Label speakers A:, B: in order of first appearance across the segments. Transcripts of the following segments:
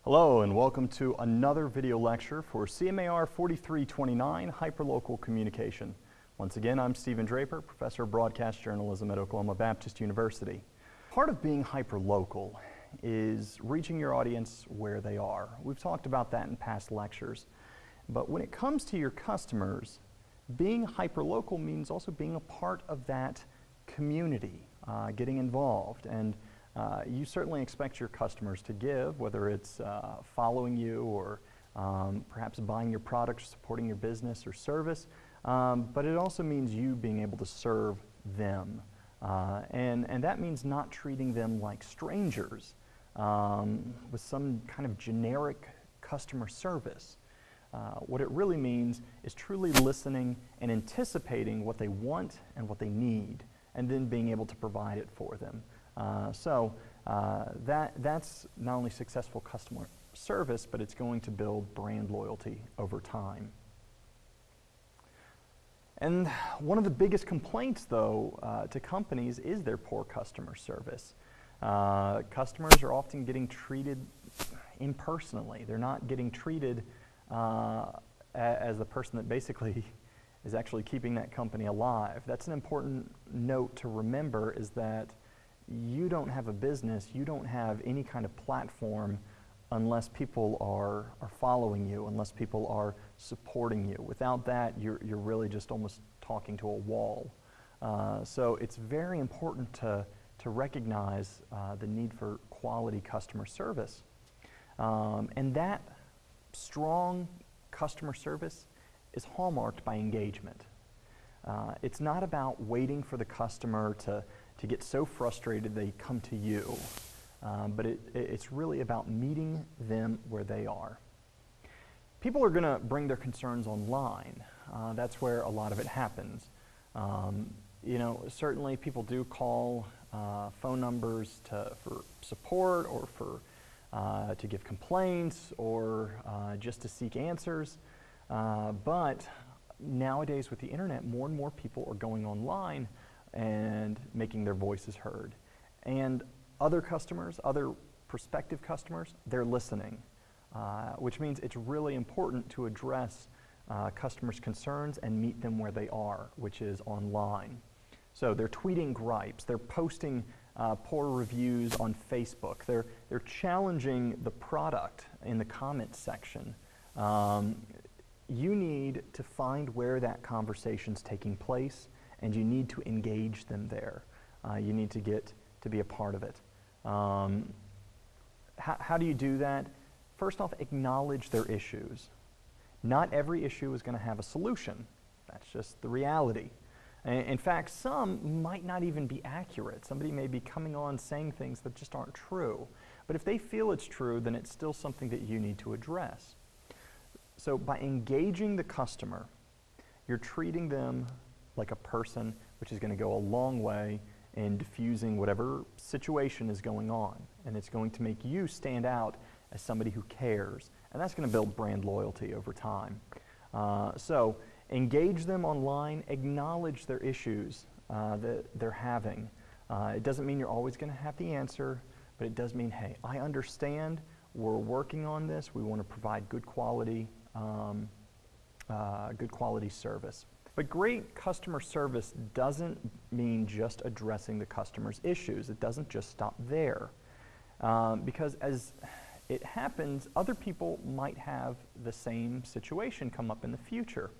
A: Hello and welcome to another video lecture for CMAR 4329 Hyperlocal Communication. Once again, I'm Stephen Draper, Professor of Broadcast Journalism at Oklahoma Baptist University. Part of being hyperlocal is reaching your audience where they are. We've talked about that in past lectures. But when it comes to your customers, being hyperlocal means also being a part of that community, getting involved. And you certainly expect your customers to give, whether it's following you or perhaps buying your product, supporting your business or service, but it also means you being able to serve them. And that means not treating them like strangers with some kind of generic customer service. What it really means is truly listening and anticipating what they want and what they need, and then being able to provide it for them. That's not only successful customer service, but it's going to build brand loyalty over time. And one of the biggest complaints, though, to companies is their poor customer service. Customers are often getting treated impersonally. They're not getting treated as the person that basically is actually keeping that company alive. That's an important note to remember, is that you don't have a business, you don't have any kind of platform unless people are following you, unless people are supporting you. Without that, you're really just almost talking to a wall. So it's very important to recognize the need for quality customer service. And that strong customer service is hallmarked by engagement. It's not about waiting for the customer to get so frustrated they come to you, but it's really about meeting them where they are. People are going to bring their concerns online. That's where a lot of it happens. Certainly people do call phone numbers for support or to give complaints or just to seek answers. But nowadays with the internet, more and more people are going online and making their voices heard. And other customers, other prospective customers, they're listening, which means it's really important to address customers' concerns and meet them where they are, which is online. So they're tweeting gripes, they're posting poor reviews on Facebook, they're challenging the product in the comment section. You need to find where that conversation's taking place, and you need to engage them there. You need to get to be a part of it. How do you do that? First off, acknowledge their issues. Not every issue is going to have a solution. That's just the reality. In fact, some might not even be accurate. Somebody may be coming on saying things that just aren't true. But if they feel it's true, then it's still something that you need to address. So by engaging the customer, you're treating them like a person, which is going to go a long way in diffusing whatever situation is going on. And it's going to make you stand out as somebody who cares. And that's going to build brand loyalty over time. So engage them online, acknowledge their issues that they're having. It doesn't mean you're always going to have the answer, but it does mean, hey, I understand, we're working on this, we want to provide good quality service. But great customer service doesn't mean just addressing the customer's issues. It doesn't just stop there. Because as it happens, other people might have the same situation come up in the future.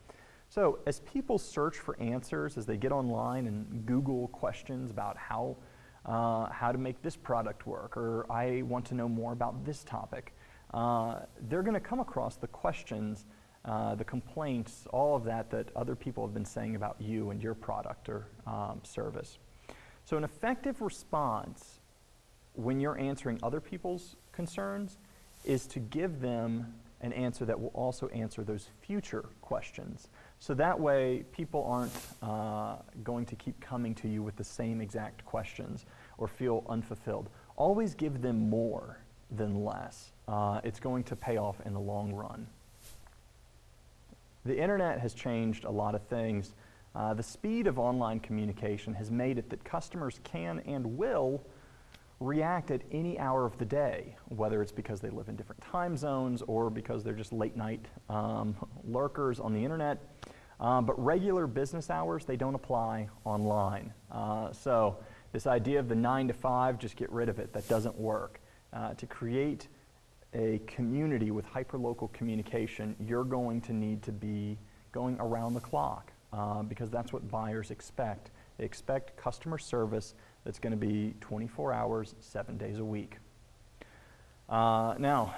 A: So as people search for answers, as they get online and Google questions about how to make this product work, or I want to know more about this topic, they're going to come across the questions, the complaints, all of that other people have been saying about you and your product or service. So an effective response when you're answering other people's concerns is to give them an answer that will also answer those future questions. So that way people aren't going to keep coming to you with the same exact questions or feel unfulfilled. Always give them more than less. It's going to pay off in the long run. The internet has changed a lot of things. The speed of online communication has made it that customers can and will react at any hour of the day, whether it's because they live in different time zones or because they're just late night lurkers on the internet. But regular business hours, they don't apply online. So this idea of the 9 to 5, just get rid of it. That doesn't work. To create a community with hyperlocal communication, you're going to need to be going around the clock because that's what buyers expect. They expect customer service that's going to be 24 hours, 7 days a week. Now,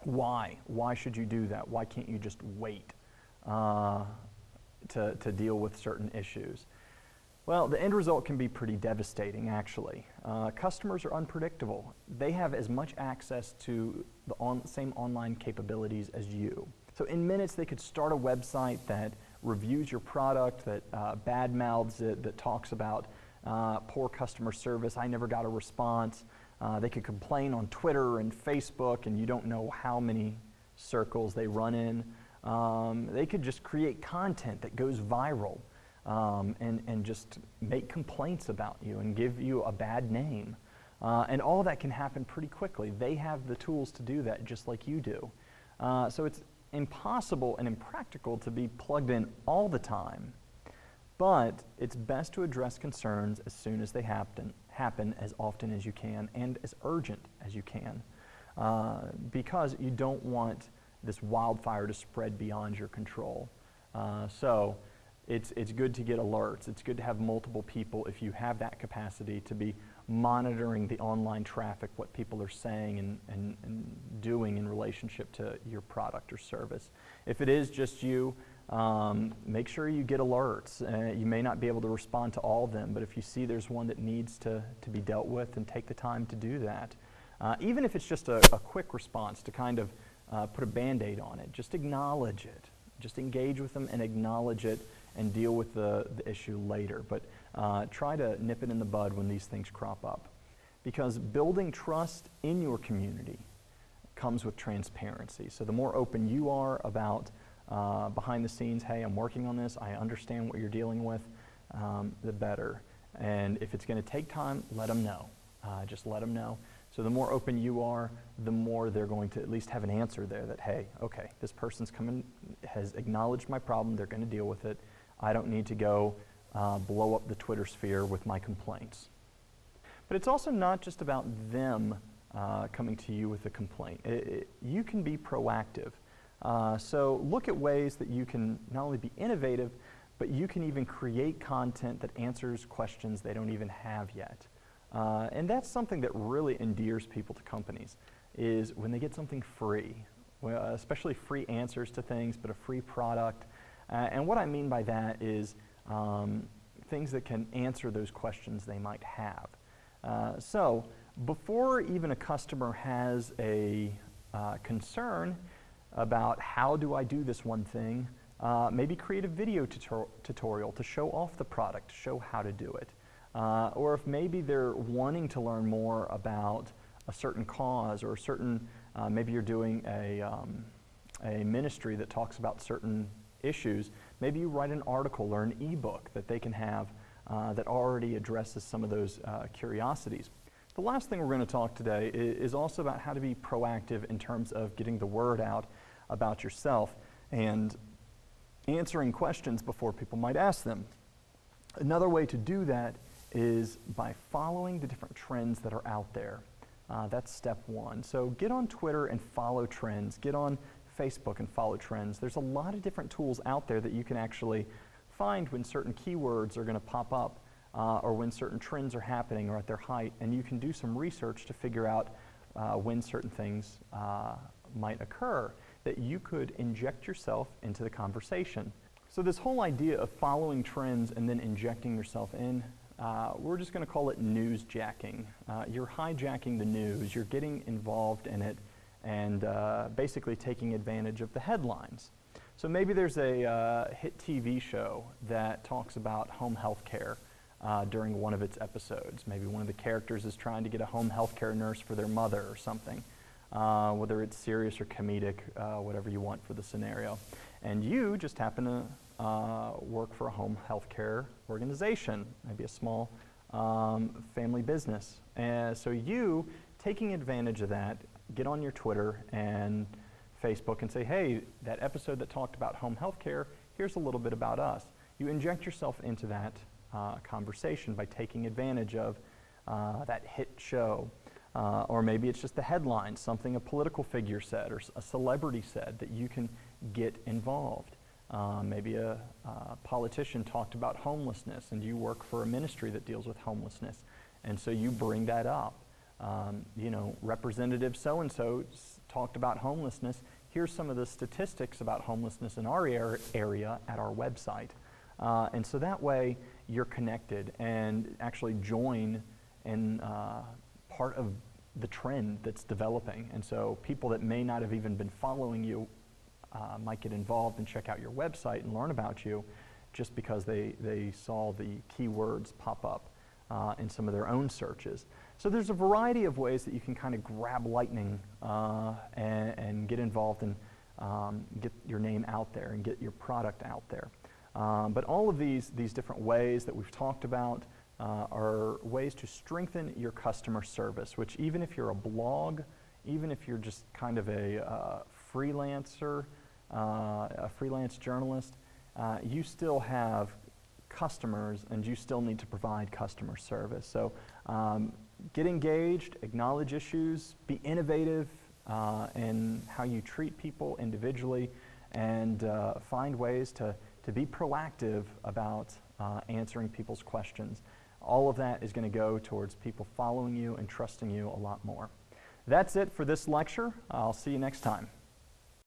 A: why? Why should you do that? Why can't you just wait to deal with certain issues? Well, the end result can be pretty devastating, actually. Customers are unpredictable. They have as much access to the same online capabilities as you. So in minutes, they could start a website that reviews your product, that bad-mouths it, that talks about poor customer service, I never got a response. They could complain on Twitter and Facebook, and you don't know how many circles they run in. They could just create content that goes viral and just make complaints about you and give you a bad name. And all that can happen pretty quickly. They have the tools to do that just like you do. So it's impossible and impractical to be plugged in all the time. But it's best to address concerns as soon as they happen as often as you can, and as urgent as you can, because you don't want this wildfire to spread beyond your control. So it's good to get alerts. It's good to have multiple people, if you have that capacity, to be monitoring the online traffic, what people are saying and doing in relationship to your product or service. If it is just you, make sure you get alerts. You may not be able to respond to all of them, but if you see there's one that needs to be dealt with, then take the time to do that. Even if it's just a quick response to kind of put a Band-Aid on it, just acknowledge it. Just engage with them and acknowledge it and deal with the issue later. But try to nip it in the bud when these things crop up. Because building trust in your community comes with transparency. So the more open you are about behind the scenes, hey, I'm working on this, I understand what you're dealing with, the better. And if it's going to take time, let them know. Just let them know. So the more open you are, the more they're going to at least have an answer there that, hey, okay, this person's coming, has acknowledged my problem, they're going to deal with it. I don't need to go blow up the Twitter sphere with my complaints. But it's also not just about them coming to you with a complaint. You can be proactive. So look at ways that you can not only be innovative, but you can even create content that answers questions they don't even have yet. And that's something that really endears people to companies, is when they get something free, especially free answers to things, but a free product. And what I mean by that is things that can answer those questions they might have. So before even a customer has a concern about how do I do this one thing, maybe create a video tutorial to show off the product, to show how to do it. Or if maybe they're wanting to learn more about a certain cause or a certain, maybe you're doing a ministry that talks about certain issues, maybe you write an article or an ebook that they can have that already addresses some of those curiosities. The last thing we're going to talk today is also about how to be proactive in terms of getting the word out about yourself and answering questions before people might ask them. Another way to do that is by following the different trends that are out there. That's step one. So get on Twitter and follow trends. Get on Facebook and follow trends. There's a lot of different tools out there that you can actually find when certain keywords are going to pop up or when certain trends are happening or at their height, and you can do some research to figure out when certain things might occur that you could inject yourself into the conversation. So this whole idea of following trends and then injecting yourself in, we're just going to call it newsjacking. You're hijacking the news, you're getting involved in it, and basically taking advantage of the headlines. So maybe there's a hit TV show that talks about home health care during one of its episodes. Maybe one of the characters is trying to get a home health care nurse for their mother or something. Whether it's serious or comedic, whatever you want for the scenario. And you just happen to work for a home health care organization, maybe a small family business. And so you, taking advantage of that, get on your Twitter and Facebook and say, hey, that episode that talked about home health care, here's a little bit about us. You inject yourself into that conversation by taking advantage of that hit show. Or maybe it's just the headline, something a political figure said or a celebrity said that you can get involved. Maybe a politician talked about homelessness and you work for a ministry that deals with homelessness, and so you bring that up. Representative so-and-so talked about homelessness. Here's some of the statistics about homelessness in our area at our website. And so that way you're connected and actually join in part of the trend that's developing. And so people that may not have even been following you might get involved and check out your website and learn about you just because they saw the keywords pop up in some of their own searches. So there's a variety of ways that you can kind of grab lightning and get involved and get your name out there and get your product out there. But all of these different ways that we've talked about are ways to strengthen your customer service, which even if you're a blog, even if you're just kind of a freelancer, a freelance journalist, you still have customers and you still need to provide customer service. So get engaged, acknowledge issues, be innovative in how you treat people individually, and find ways to be proactive about answering people's questions. All of that is going to go towards people following you and trusting you a lot more. That's it for this lecture. I'll see you next time.